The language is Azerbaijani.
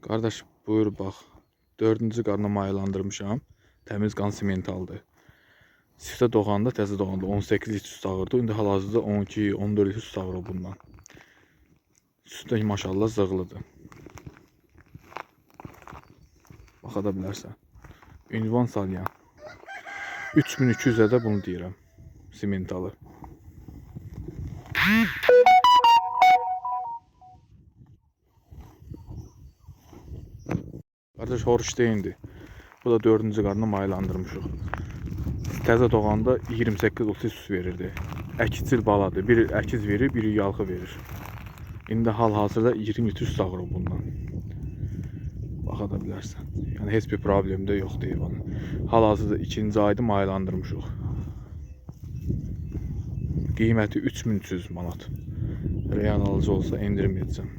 Qardaş, buyur bax. 4-cü qarına mayalandırmışam. Təmiz qan simentaldır. Siftə doğanda, təzə doğanda 18 litr süt ağırdı. İndi hal-hazırda 12-14 litr süt ağırır bundan. Süt də maşallah zığlıdır. Baxa da bilərsən. Ünvan Salyan. 3200-ə də bunu deyirəm. Simentalı. Qardaş, Horşteyndir. Bu da 4-cü qarına mayalandırmışıq. Təzə doğanda 28-30 süt verirdi. Əkicil baladır. Biri əkiz verir, biri yalğı verir. İndi hal-hazırda 20 litr süt ağırır bundan. Baxa da bilərsən. Yəni heç bir problem də yoxdur heyvanın. Hal-hazırda 2-ci ayda mayalandırmışıq. Qiyməti 3300 manat. Real alıcı olsa endirim edəcəm.